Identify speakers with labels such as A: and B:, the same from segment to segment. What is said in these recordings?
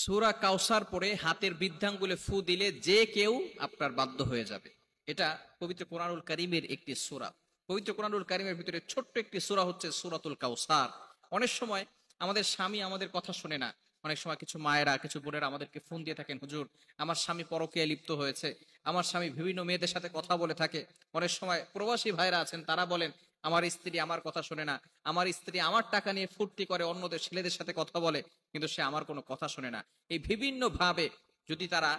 A: সূরা কাউসার পড়ে হাতের বৃদ্ধাঙ্গুলে ফু দিলে যে কেউ আপনার বাধ্য হয়ে যাবে। এটা পবিত্র কোরআনুল কারীমের একটি সূরা। পবিত্র কোরআনুল কারীমের ভিতরে ছোট্ট একটি সূরা হচ্ছে সূরাতুল কাউসার। অনেক সময় আমাদের স্বামী আমাদের কথা শোনে না। অনেক সময় কিছু মায়েরা, কিছু বোনেরা আমাদেরকে ফোন দিয়ে থাকেন, হুজুর আমার স্বামী পরকীয়ায় লিপ্ত হয়েছে, আমার স্বামী বিভিন্ন মেয়েদের সাথে কথা বলে থাকে। অনেক সময় প্রবাসী ভাইরা আছেন, তারা বলেন আমার স্ত্রী আমার কথা শোনে না, আমার স্ত্রী আমার টাকা নিয়ে ফুর্তি করে অন্যদের ছেলেদের সাথে কথা বলে, কিন্তু সে আমার কোনো কথা শোনে না। এই বিভিন্ন ভাবে যদি তারা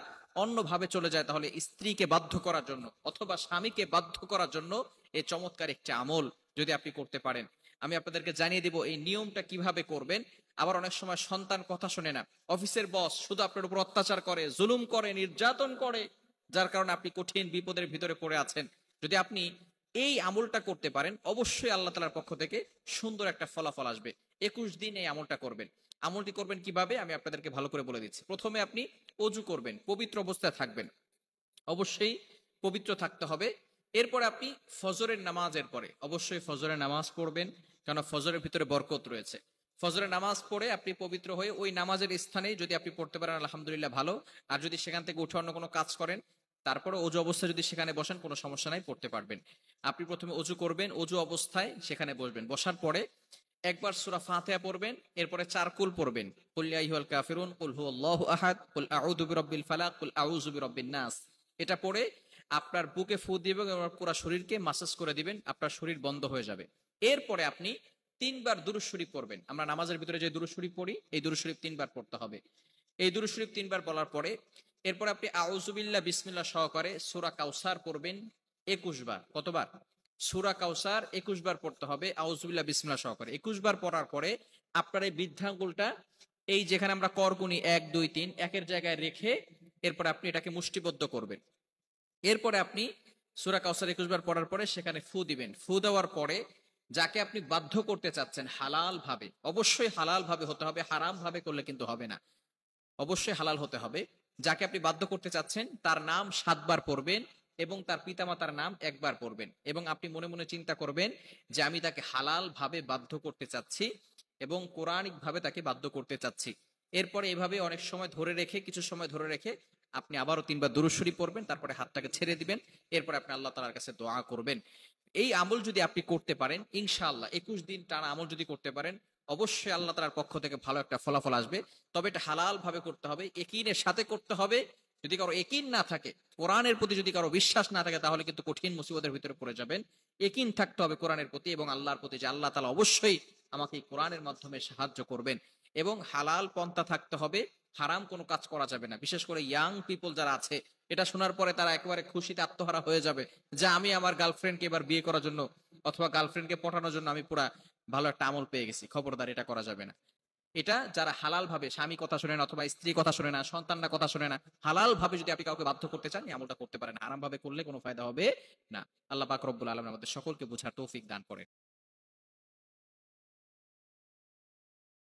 A: অন্যভাবে চলে যায়, তাহলে স্ত্রীকে বাধ্য করার জন্য অথবা স্বামীকে বাধ্য করার জন্য এই চমৎকার একটি আমল যদি আপনি করতে পারেন, আমি আপনাদেরকে জানিয়ে দিব এই নিয়মটা কিভাবে করবেন। আবার অনেক সময় সন্তান কথা শোনে না, অফিসের বস শুধু আপনার উপর অত্যাচার করে, জুলুম করে, নির্যাতন করে, যার কারণে আপনি কঠিন বিপদের ভিতরে পড়ে আছেন। যদি আপনি এই আমলটা করতে পারেন, অবশ্যই আল্লাহ তাআলার পক্ষ থেকে সুন্দর একটা ফলাফল আসবে। 21 দিন এই আমলটা করবেন। আমলটি করবেন কিভাবে আমি আপনাদেরকে ভালো করে বলে দিচ্ছি। প্রথমে আপনি অজু করবেন, পবিত্র অবস্থায় থাকবেন, অবশ্যই পবিত্র থাকতে হবে। এরপরে আপনি ফজরের নামাজের পরে অবশ্যই ফজরের নামাজ পড়বেন, কারণ ফজরের ভিতরে বরকত রয়েছে। ফজরের নামাজ পড়ে আপনি পবিত্র হয়ে ওই নামাজের স্থানে যদি আপনি পড়তে পারেন আলহামদুলিল্লাহ ভালো। আর যদি সেখান থেকে উঠে অন্য কোনো কাজ করেন, তারপরে অজু অবস্থায় যদি সেখানে বসেন কোনো সমস্যা নাই, পড়তে পারবেন। আপনি প্রথমে অজু করবেন, অজু অবস্থায় সেখানে বসবেন, বসার পরে একবার সূরা ফাতিহা পড়বেন, এরপরে 4 কুল পড়বেন, কুল ইয়া আইয়ুহাল কাফিরুন, কুল হুয়াল্লাহু আহাদ, কুল আউযু বিরাব্বিল ফালাক, কুল আউযু বিরাব্বিন নাস। এটা পড়ে আপনার বুকে ফু দিবেন এবং পুরো শরীরকে মাসাজ করে দিবেন, আপনার শরীর বন্ধ হয়ে যাবে। এরপরে আপনি 3বার দুরূদ শরীফ পড়বেন। আমরা নামাজের ভিতরে যে দুরূদ শরীফ পড়ি, এই দুরূদ শরীফ 3বার পড়তে হবে। এই দুরূদ শরীফ 3বার বলার পরে এরপরে আপনি আউযু বিল্লাহ বিসমিল্লাহ সহকারে সূরা কাউসার পড়বেন 21 বার। কতবার? সূরা কাউসার 21 বার পড়তে হবে আউযু বিল্লাহ বিসমিল্লাহ সহকারে। 21 বার পড়ার পরে আপনার এই বৃদ্ধাঙ্গুলটা এই যেখানে আমরা করগুনি 1 2 3 একের জায়গায় রেখে এরপর আপনি এটাকে মুষ্টিবদ্ধ করবেন। এরপরে আপনি সূরা কাউসার 21 বার পড়ার পরে সেখানে ফু দিবেন। ফু দেওয়ার পরে যাকে আপনি বাধ্য করতে চাচ্ছেন হালাল ভাবে, অবশ্যই হালাল ভাবে হতে হবে, হারাম ভাবে করলে কিন্তু হবে না, অবশ্যই হালাল হতে হবে। যাকে আপনি বাধ্য করতে চাচ্ছেন তার নাম 7 বার পড়বেন এবং তার পিতামাতার নাম 1 বার পড়বেন, এবং আপনি মনে মনে চিন্তা করবেন যে আমি তাকে হালাল ভাবে বাধ্য করতে চাচ্ছি এবং কোরআনিক ভাবে তাকে বাধ্য করতে চাচ্ছি। এরপরে এভাবে অনেক সময় ধরে রেখে, কিছু সময় ধরে রেখে আপনি আবারও 3 বার দুরূদ শরীফ পড়বেন, তারপরে হাতটাকে ছেড়ে দিবেন। এরপরে আপনি আল্লাহ তাআলার কাছে দোয়া করবেন। এই আমল যদি আপনি করতে পারেন ইনশাআল্লাহ, 21 দিন টানা আমল যদি করতে পারেন, অবশ্যই আল্লাহ তাআলার পক্ষ থেকে ভালো একটা ফলাফল আসবে। তবে এটা হালাল ভাবে করতে হবে, ইয়াকিনের সাথে করতে হবে। যদি কারো ইয়াকিন না থাকে, কোরআনের প্রতি যদি কারো বিশ্বাস না থাকে, তাহলে কিন্তু কঠিন মুসিবতের ভিতরে পড়ে যাবেন। ইয়াকিন থাকতে হবে কোরআনের প্রতি এবং আল্লাহর প্রতি, যে আল্লাহ তাআলা অবশ্যই আমাকে এই কোরআনের মাধ্যমে সাহায্য করবেন। এবং হালাল পন্থা থাকতে হবে, হারাম কোনো কাজ করা যাবে না। বিশেষ করে ইয়াং পিপল যারা আছে, এটা শোনার পরে তারা একেবারে খুশিতে আত্মহারা হয়ে যাবে যে আমি আমার গার্লফ্রেন্ডকে এবার বিয়ে করার জন্য অথবা গার্লফ্রেন্ডকে পটানোর জন্য আমি পুরা ভালো একটা আমল পেয়ে গেছি। খবরদার, এটা করা যাবে না। এটা যারা হালাল ভাবে, স্বামী কথা শোনে না অথবা স্ত্রী কথা শোনে না, সন্তানরা কথা শোনে না, হালাল ভাবে যদি আপনি কাউকে বাধ্য করতে চান, এই আমলটা করতে পারেন। আরাম ভাবে করলে কোনো ফায়দা হবে না। আল্লাহ পাক রব্বুল আলামিন আমাদের সকলকে বুঝার তৌফিক দান করেন।